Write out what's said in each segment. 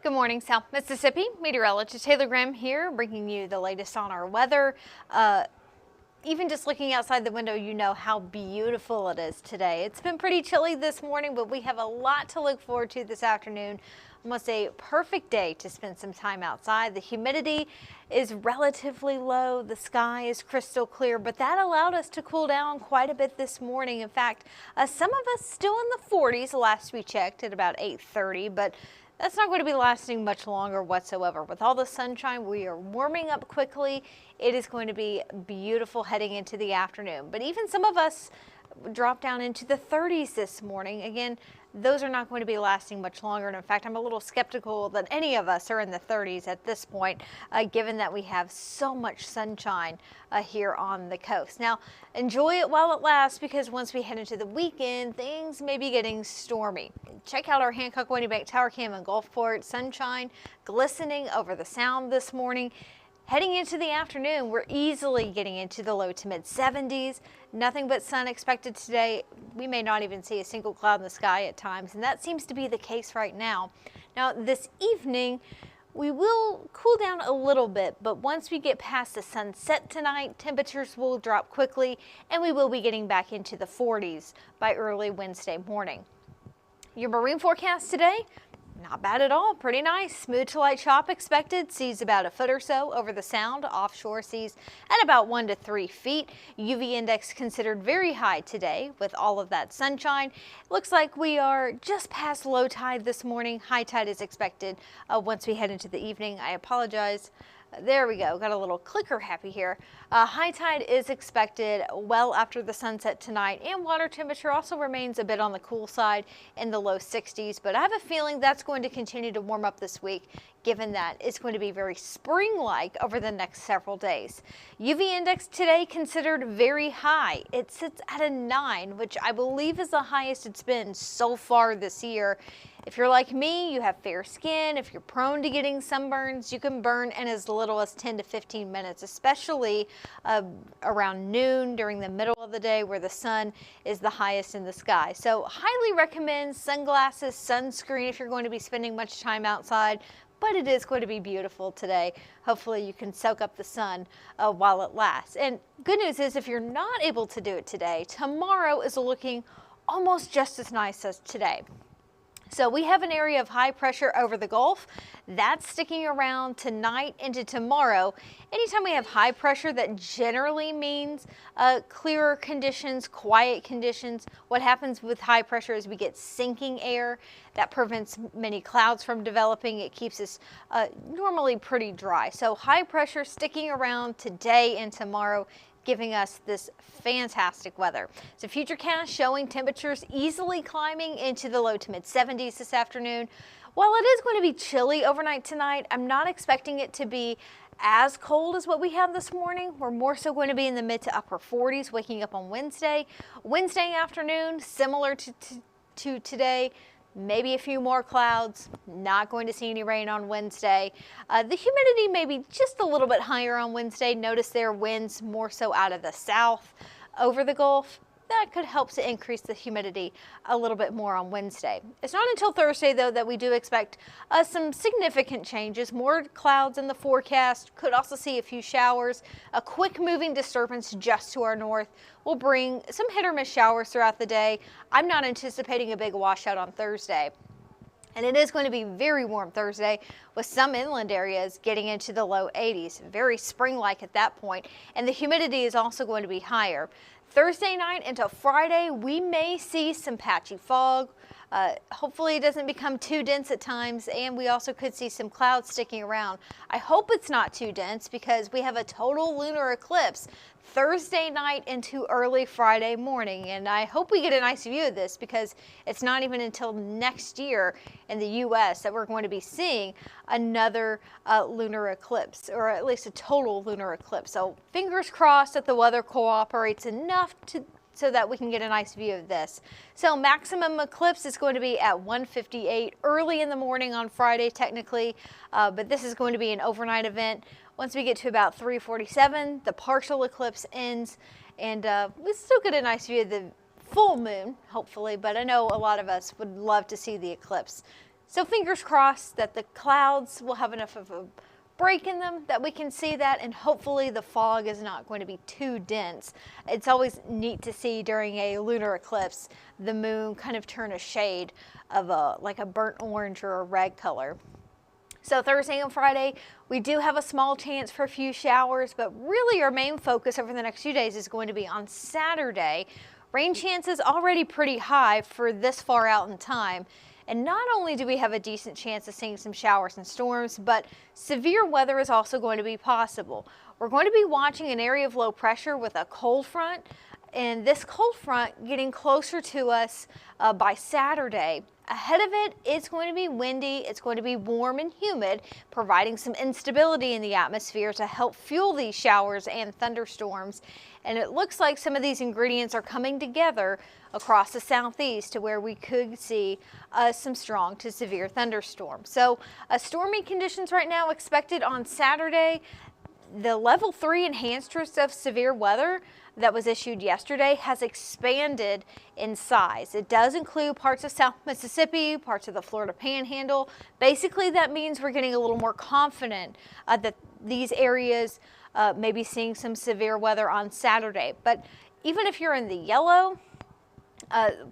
Good morning, South Mississippi. Meteorologist Taylor Graham here, bringing you the latest on our weather. Even just looking outside the window, you know how beautiful it is today. It's been pretty chilly this morning, but we have a lot to look forward to this afternoon. Almost a perfect day to spend some time outside. The humidity is relatively low. The sky is crystal clear, but that allowed us to cool down quite a bit this morning. In fact, some of us still in the 40s last we checked at about 8:30, but that's not going to be lasting much longer whatsoever. With all the sunshine, we are warming up quickly. It is going to be beautiful heading into the afternoon. But even some of us dropped down into the 30s this morning. Again, those are not going to be lasting much longer. And in fact, I'm a little skeptical that any of us are in the 30s at this point, given that we have so much sunshine here on the coast. Now, enjoy it while it lasts, because once we head into the weekend, things may be getting stormy. Check out our Hancock Windy Bank Tower Cam in Gulfport. Sunshine glistening over the sound this morning. Heading into the afternoon, we're easily getting into the low to mid 70s. Nothing but sun expected today. We may not even see a single cloud in the sky at times, and that seems to be the case right now. Now, this evening, we will cool down a little bit, but once we get past the sunset tonight, temperatures will drop quickly, and we will be getting back into the 40s by early Wednesday morning. Your marine forecast today? Not bad at all. Pretty nice. Smooth to light chop expected. Seas about a foot or so over the sound. Offshore seas at about 1 to 3 feet. UV index considered very high today with all of that sunshine. Looks like we are just past low tide this morning. High tide is expected once we head into the evening. I apologize. There we go. Got a little clicker happy here. High tide is expected well after the sunset tonight, and water temperature also remains a bit on the cool side in the low 60s, but I have a feeling that's going to continue to warm up this week, given that it's going to be very spring-like over the next several days. UV index today considered very high. It sits at a 9, which I believe is the highest it's been so far this year. If you're like me, you have fair skin. If you're prone to getting sunburns, you can burn in as little as 10 to 15 minutes, especially around noon during the middle of the day where the sun is the highest in the sky. So highly recommend sunglasses, sunscreen if you're going to be spending much time outside. But it is going to be beautiful today. Hopefully you can soak up the sun while it lasts. And good news is, if you're not able to do it today, tomorrow is looking almost just as nice as today. So we have an area of high pressure over the Gulf that's sticking around tonight into tomorrow. Anytime we have high pressure, that generally means clearer conditions, quiet conditions. What happens with high pressure is we get sinking air that prevents many clouds from developing. It keeps us normally pretty dry. So high pressure sticking around today and tomorrow, giving us this fantastic weather. So futurecast showing temperatures easily climbing into the low to mid 70s this afternoon. While it is going to be chilly overnight tonight, I'm not expecting it to be as cold as what we had this morning. We're more so going to be in the mid to upper 40s waking up on Wednesday. Wednesday afternoon, similar to today. Maybe a few more clouds, not going to see any rain on Wednesday. The humidity may be just a little bit higher on Wednesday. Notice there winds more so out of the south over the Gulf. That could help to increase the humidity a little bit more on Wednesday. It's not until Thursday, though, that we do expect some significant changes. More clouds in the forecast. Could also see a few showers. A quick moving disturbance just to our north will bring some hit or miss showers throughout the day. I'm not anticipating a big washout on Thursday. And it is going to be very warm Thursday, with some inland areas getting into the low 80s. Very spring-like at that point. And the humidity is also going to be higher. Thursday night into Friday, we may see some patchy fog. Hopefully it doesn't become too dense at times, and we also could see some clouds sticking around. I hope it's not too dense, because we have a total lunar eclipse Thursday night into early Friday morning, and I hope we get a nice view of this, because it's not even until next year in the U.S. that we're going to be seeing another lunar eclipse, or at least a total lunar eclipse. So fingers crossed that the weather cooperates enough so that we can get a nice view of this. So maximum eclipse is going to be at 1:58 early in the morning on Friday technically, but this is going to be an overnight event. Once we get to about 3:47, the partial eclipse ends, and we still get a nice view of the full moon, hopefully, but I know a lot of us would love to see the eclipse. So fingers crossed that the clouds will have enough of a break in them that we can see that, and hopefully the fog is not going to be too dense. It's always neat to see during a lunar eclipse the moon kind of turn a shade of like a burnt orange or a red color. So Thursday and Friday, we do have a small chance for a few showers, but really our main focus over the next few days is going to be on Saturday. Rain chances already pretty high for this far out in time. And not only do we have a decent chance of seeing some showers and storms, but severe weather is also going to be possible. We're going to be watching an area of low pressure with a cold front, and this cold front getting closer to us by Saturday. Ahead of it, it's going to be windy, it's going to be warm and humid, providing some instability in the atmosphere to help fuel these showers and thunderstorms. And it looks like some of these ingredients are coming together across the southeast to where we could see some strong to severe thunderstorms. So stormy conditions right now expected on Saturday. The level 3 enhanced risk of severe weather that was issued yesterday has expanded in size. It does include parts of South Mississippi, parts of the Florida Panhandle. Basically, that means we're getting a little more confident that these areas may be seeing some severe weather on Saturday. But even if you're in the yellow,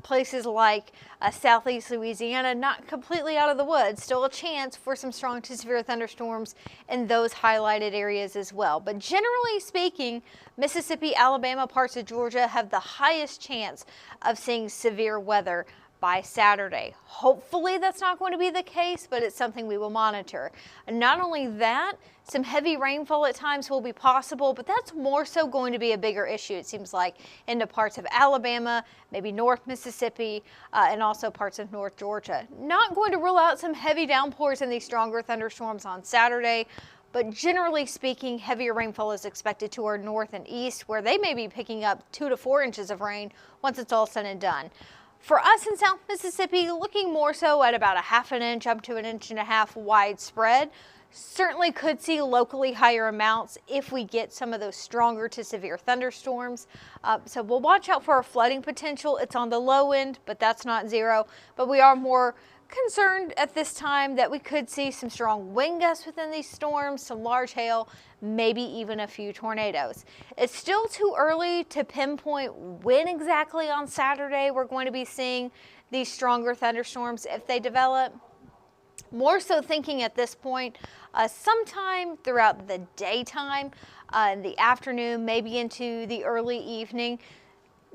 places like southeast Louisiana, not completely out of the woods, still a chance for some strong to severe thunderstorms in those highlighted areas as well. But generally speaking, Mississippi, Alabama, parts of Georgia have the highest chance of seeing severe weather by Saturday. Hopefully that's not going to be the case, but it's something we will monitor. And not only that, some heavy rainfall at times will be possible, but that's more so going to be a bigger issue, it seems like, into parts of Alabama, maybe North Mississippi, and also parts of North Georgia. Not going to rule out some heavy downpours and these stronger thunderstorms on Saturday, but generally speaking, heavier rainfall is expected to our north and east, where they may be picking up 2 to 4 inches of rain once it's all said and done. For us in South Mississippi, looking more so at about a ½ inch up to 1.5 inches widespread. Certainly could see locally higher amounts if we get some of those stronger to severe thunderstorms. So we'll watch out for our flooding potential. It's on the low end, but that's not zero. But we are more concerned at this time that we could see some strong wind gusts within these storms, some large hail, maybe even a few tornadoes. It's still too early to pinpoint when exactly on Saturday we're going to be seeing these stronger thunderstorms if they develop. More so thinking at this point, sometime throughout the daytime, in the afternoon, maybe into the early evening.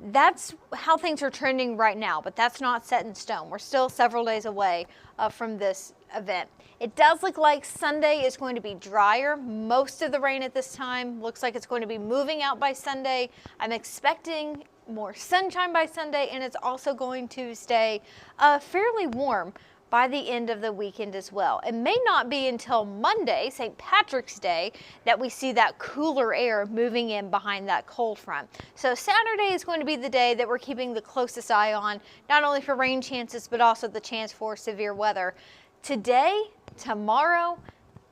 That's how things are trending right now, but that's not set in stone. We're still several days away from this event. It does look like Sunday is going to be drier. Most of the rain at this time looks like it's going to be moving out by Sunday. I'm expecting more sunshine by Sunday, and it's also going to stay fairly warm by the end of the weekend as well. It may not be until Monday, St. Patrick's Day, that we see that cooler air moving in behind that cold front. So Saturday is going to be the day that we're keeping the closest eye on, not only for rain chances, but also the chance for severe weather. Today, tomorrow,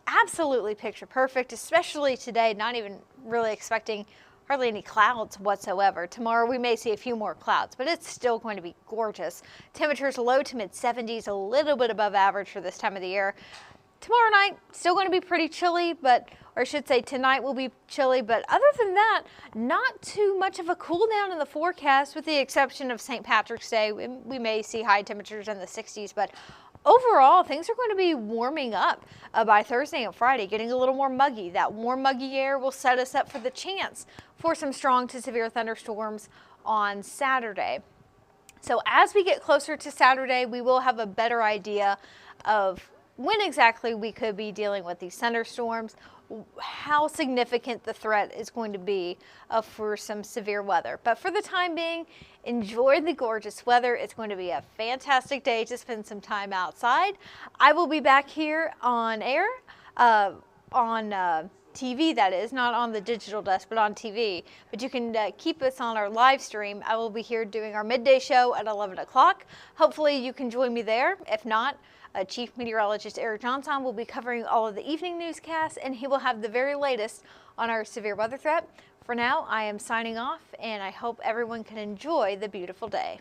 absolutely picture perfect, especially today, not even really expecting hardly any clouds whatsoever. Tomorrow we may see a few more clouds, but it's still going to be gorgeous. Temperatures low to mid 70s, a little bit above average for this time of the year. Tomorrow night, still going to be pretty chilly, or I should say tonight will be chilly, but other than that, not too much of a cool down in the forecast with the exception of St. Patrick's Day. We may see high temperatures in the 60s, but overall, things are going to be warming up by Thursday and Friday, getting a little more muggy. That warm, muggy air will set us up for the chance for some strong to severe thunderstorms on Saturday. So as we get closer to Saturday, we will have a better idea of when exactly we could be dealing with these thunderstorms, how significant the threat is going to be for some severe weather. But for the time being, enjoy the gorgeous weather. It's going to be a fantastic day to spend some time outside. I will be back here on air, on TV, that is, not on the digital desk, but on TV. But you can keep us on our live stream. I will be here doing our midday show at 11 o'clock. Hopefully you can join me there. If not, Chief Meteorologist Eric Johnson will be covering all of the evening newscasts, and he will have the very latest on our severe weather threat. For now, I am signing off, and I hope everyone can enjoy the beautiful day.